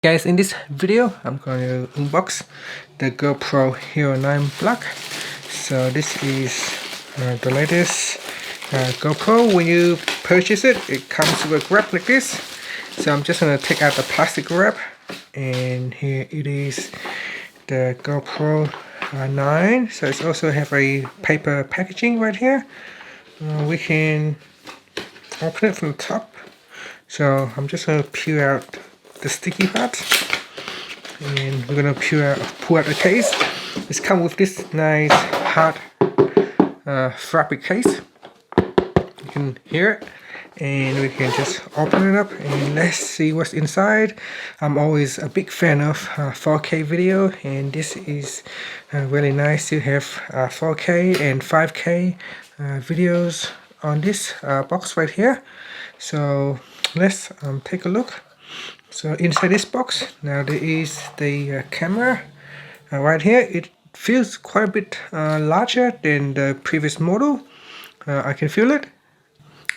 Guys, in this video I'm going to unbox the GoPro Hero 9 Black. So this is the latest GoPro. When you purchase it, it comes with a wrap like this. So I'm just going to take out the plastic wrap, and here it is, the GoPro 9. So it's also have a paper packaging right here. We can open it from the top. So I'm just going to peel out the sticky part, and we're going to pull out the case. It's come with this nice hard fabric case. You can hear it, and we can just open it up and let's see what's inside. I'm always a big fan of 4K video, and this is really nice to have 4K and 5K videos on this box right here. So let's take a look. So inside this box, now there is the camera right here. It feels quite a bit larger than the previous model. I can feel it.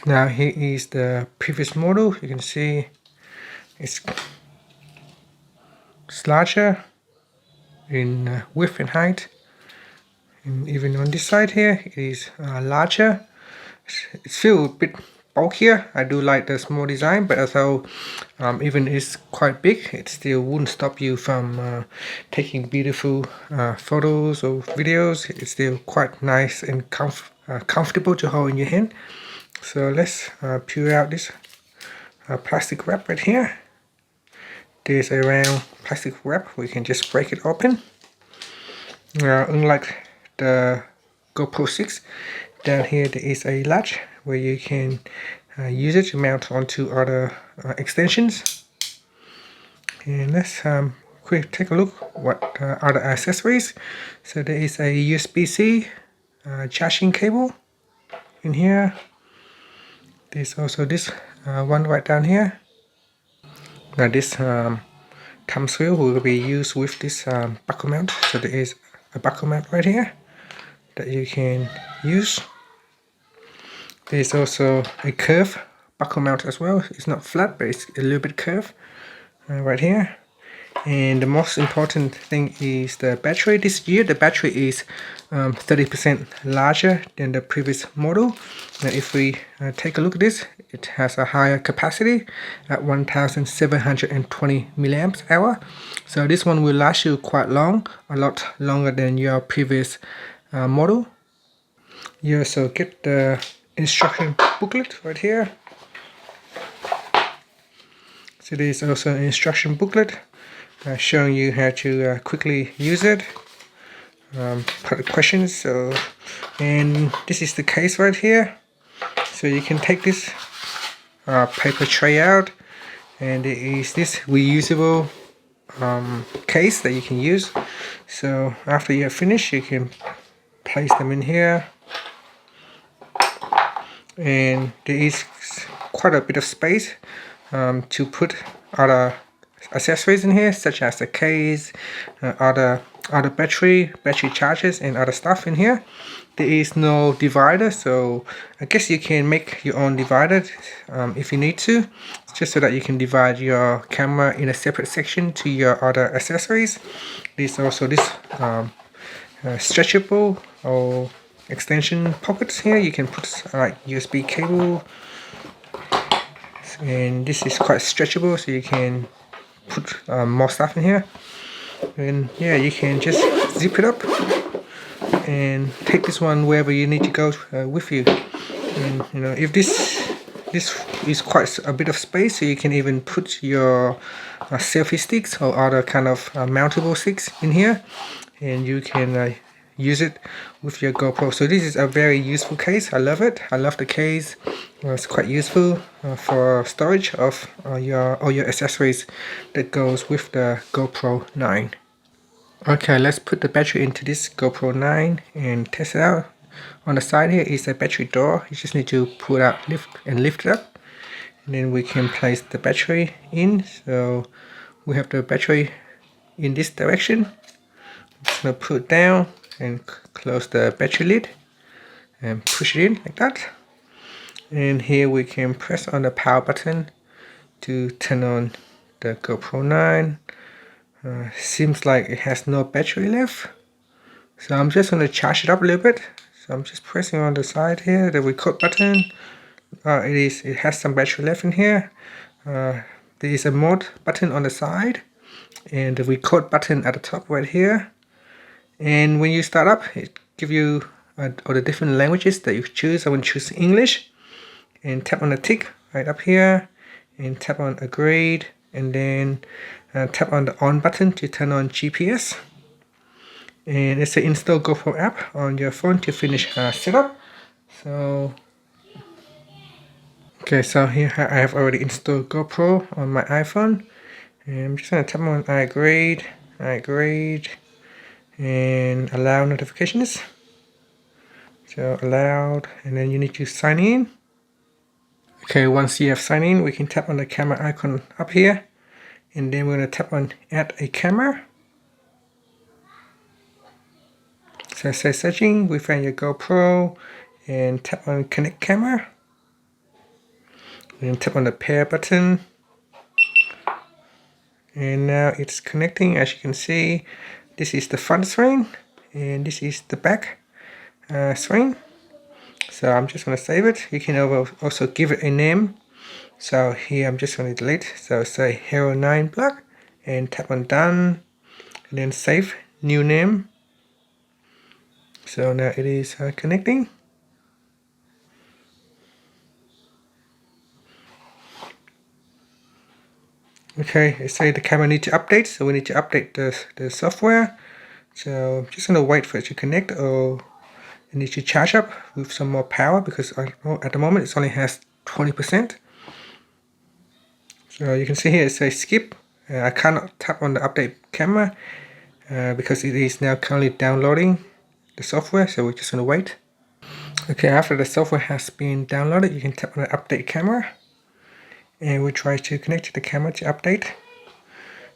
Now here is the previous model. You can see it's larger in width and height, and even on this side here it is larger. It's still a bit bulkier. I do like the small design, but although even it's quite big, it still wouldn't stop you from taking beautiful photos or videos. It's still quite nice and comfortable to hold in your hand. So let's peel out this plastic wrap right here. There's a round plastic wrap. We can just break it open. Unlike the GoPro 6, down here there is a latch where you can use it to mount onto other extensions. And let's quick take a look what other accessories. So there is a USB-C charging cable in here. There's also this one right down here. Now this thumb wheel will be used with this buckle mount. So there is a buckle mount right here that you can use. There's also a curved buckle mount as well. It's not flat, but it's a little bit curved right here. And the most important thing is the battery. This year the battery is 30% larger than the previous model. Now if we take a look at this, it has a higher capacity at 1720 milliamps hour. So this one will last you quite long, a lot longer than your previous model. You also get the instruction booklet right here. So there's also an instruction booklet showing you how to quickly use it, put the questions. So, and this is the case right here. So you can take this paper tray out, and there is this reusable case that you can use. So after you have finished, you can place them in here, and there is quite a bit of space to put other accessories in here, such as the case, other battery chargers, and other stuff in here. There is no divider, so I guess you can make your own divider if you need to, just so that you can divide your camera in a separate section to your other accessories. There's also this stretchable or extension pockets here. You can put like USB cable, and this is quite stretchable, so you can put more stuff in here. And yeah, you can just zip it up and take this one wherever you need to go with you. And you know, if this is quite a bit of space, so you can even put your selfie sticks or other kind of mountable sticks in here, and you can use it with your GoPro. So this is a very useful case. I love it. I love the case. It's quite useful for storage of all your accessories that goes with the GoPro 9. Okay, let's put the battery into this GoPro 9 and test it out. On the side here is a battery door. You just need to pull it out, lift it up, and then we can place the battery in. So we have the battery in this direction. I'm just gonna put it down and close the battery lid and push it in like that. And here we can press on the power button to turn on the GoPro 9. Seems like it has no battery left. So I'm just going to charge it up a little bit. So I'm just pressing on the side here, the record button. It has some battery left in here. There is a mode button on the side and the record button at the top right here. And when you start up, it gives you all the different languages that you choose. I will choose English and tap on the tick right up here and tap on agreed, and then tap on the on button to turn on GPS. And it's an install GoPro app on your phone to finish setup. So so here I have already installed GoPro on my iPhone, and I'm just going to tap on I agreed, and allow notifications. So allowed, and then you need to sign in. Okay, once you have signed in, we can tap on the camera icon up here, and then we're going to tap on add a camera. So it says searching, we find your GoPro, and tap on connect camera. And tap on the pair button, and now it's connecting. As you can see, this is the front screen and this is the back screen. So I'm just going to save it. You can also give it a name. So here I'm just going to delete. So say Hero 9 Black and tap on done, and then save new name. So now it is connecting. Okay, it says the camera needs to update, so we need to update the software. So I'm just going to wait for it to connect, or it needs to charge up with some more power because at the moment it only has 20%. So you can see here it says skip. I cannot tap on the update camera because it is now currently downloading the software, so we're just going to wait. Okay, after the software has been downloaded, you can tap on the update camera, and we try to connect to the camera to update.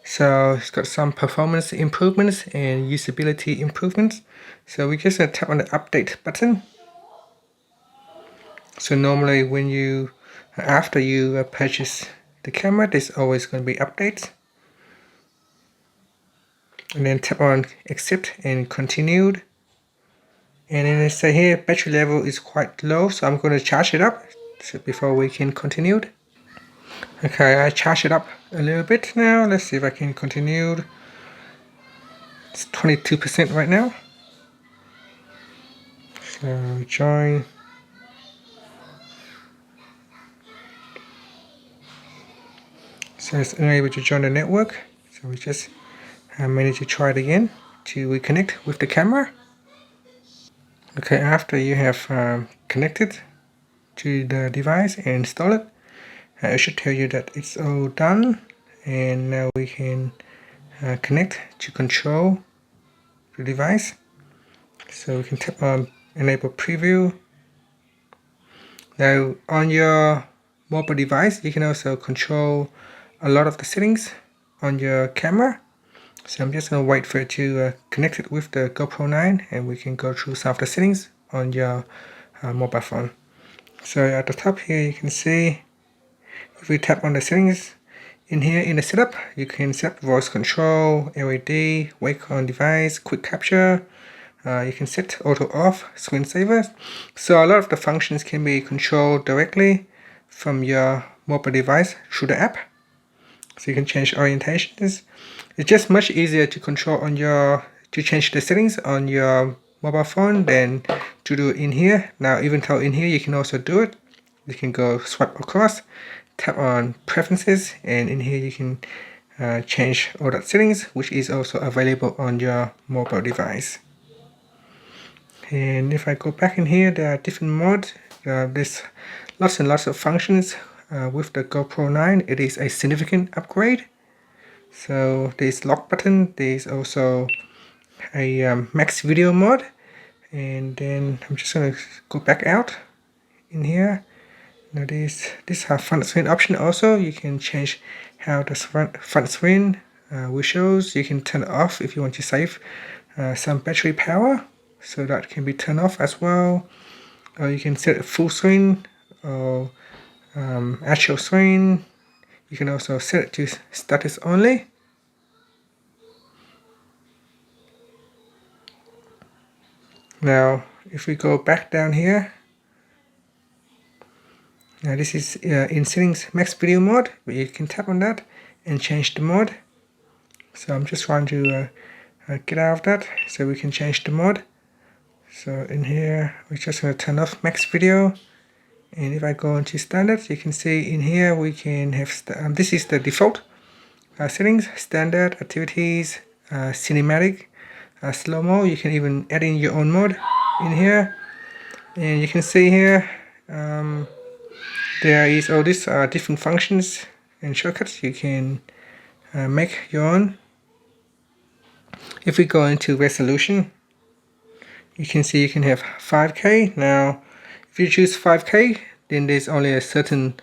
So it's got some performance improvements and usability improvements. So we just tap on the update button. So normally when after you purchase the camera, there's always going to be updates. And then tap on accept and continued. And then they say here battery level is quite low, so I'm going to charge it up before we can continue. Okay, I charge it up a little bit now. Let's see if I can continue. It's 22% right now. So join. So it's unable to join the network. So we just manage to try it again to reconnect with the camera. Okay, after you have connected to the device and install it, it should tell you that it's all done, and now we can connect to control the device. So we can tap on enable preview. Now on your mobile device, you can also control a lot of the settings on your camera. So I'm just going to wait for it to connect it with the GoPro 9, and we can go through some of the settings on your mobile phone. So at the top here you can see, if we tap on the settings in here in the setup, you can set voice control, LED, wake on device, quick capture. You can set auto off, screensaver. So a lot of the functions can be controlled directly from your mobile device through the app. So you can change orientations. It's just much easier to control to change the settings on your mobile phone than to do it in here. Now even though in here you can also do it, you can go swipe across, tap on preferences, and in here you can change all that settings, which is also available on your mobile device. And if I go back in here, there are different modes. There's lots and lots of functions with the GoPro 9. It is a significant upgrade. So there's lock button, there's also a max video mode, and then I'm just going to go back out in here. Now this has front screen option also. You can change how the front screen shows. You can turn it off if you want to save some battery power, so that can be turned off as well. Or you can set it full screen or actual screen. You can also set it to status only. Now if we go back down here, now this is in settings max video mode, but you can tap on that and change the mode. So I'm just trying to get out of that so we can change the mode. So in here we're just going to turn off max video, and if I go into standard, you can see in here we can have this is the default settings: standard, activities, cinematic, slow-mo. You can even add in your own mode in here, and you can see here there is all these different functions and shortcuts. You can make your own. If we go into resolution, you can see you can have 5K. Now if you choose 5K, then there's only a certain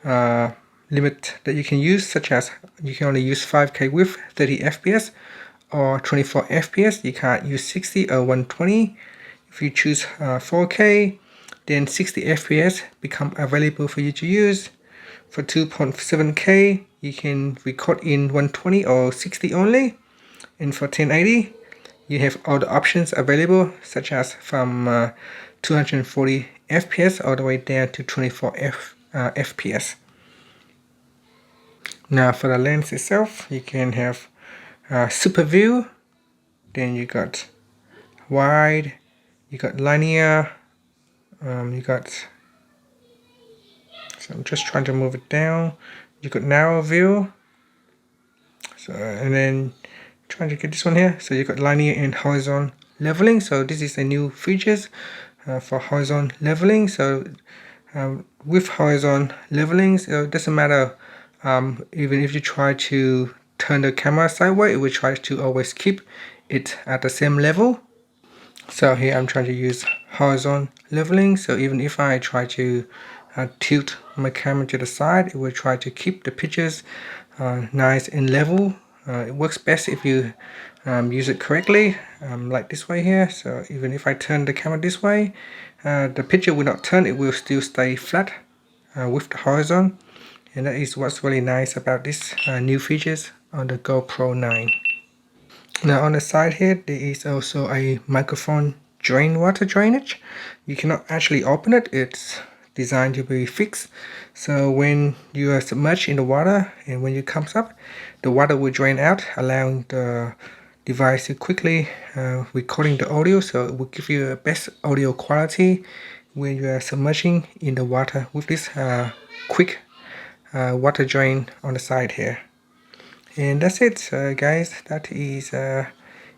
limit that you can use, such as you can only use 5K with 30 FPS or 24 FPS. You can't use 60 or 120. If you choose 4K, then 60 FPS become available for you to use. For 2.7K, you can record in 120 or 60 only. And for 1080, you have all the options available, such as from 240 FPS all the way down to 24 FPS. Now for the lens itself, you can have super view, then you got wide, you got linear, you got, so I'm just trying to move it down, you got narrow view, so and then trying to get this one here, so you got linear and horizontal leveling. So this is a new features for horizontal leveling. So with horizontal leveling, so it doesn't matter even if you try to turn the camera sideways, it will try to always keep it at the same level. So here I'm trying to use horizontal leveling, so even if I try to tilt my camera to the side, it will try to keep the pictures nice and level. It works best if you use it correctly, like this way here. So even if I turn the camera this way, the picture will not turn, it will still stay flat with the horizon. And that is what's really nice about this new features on the GoPro 9. Now on the side here, there is also a microphone water drainage. You cannot actually open it, it's designed to be fixed. So when you are submerged in the water and when it comes up, the water will drain out, allowing the device to quickly recording the audio. So it will give you a best audio quality when you are submerging in the water with this quick water drain on the side here. And that's it, guys. That is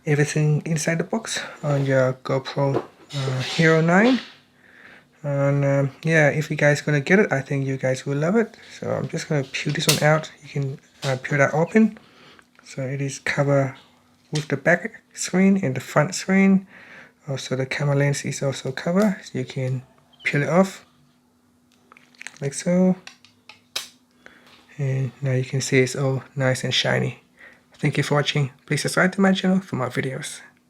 everything inside the box on your GoPro Hero 9. And yeah, if you guys gonna get it, I think you guys will love it. So I'm just gonna peel this one out. You can peel that open. So it is covered with the back screen and the front screen. Also the camera lens is also covered, so you can peel it off like so. And now you can see it's all nice and shiny. Thank you for watching. Please subscribe to my channel for more videos.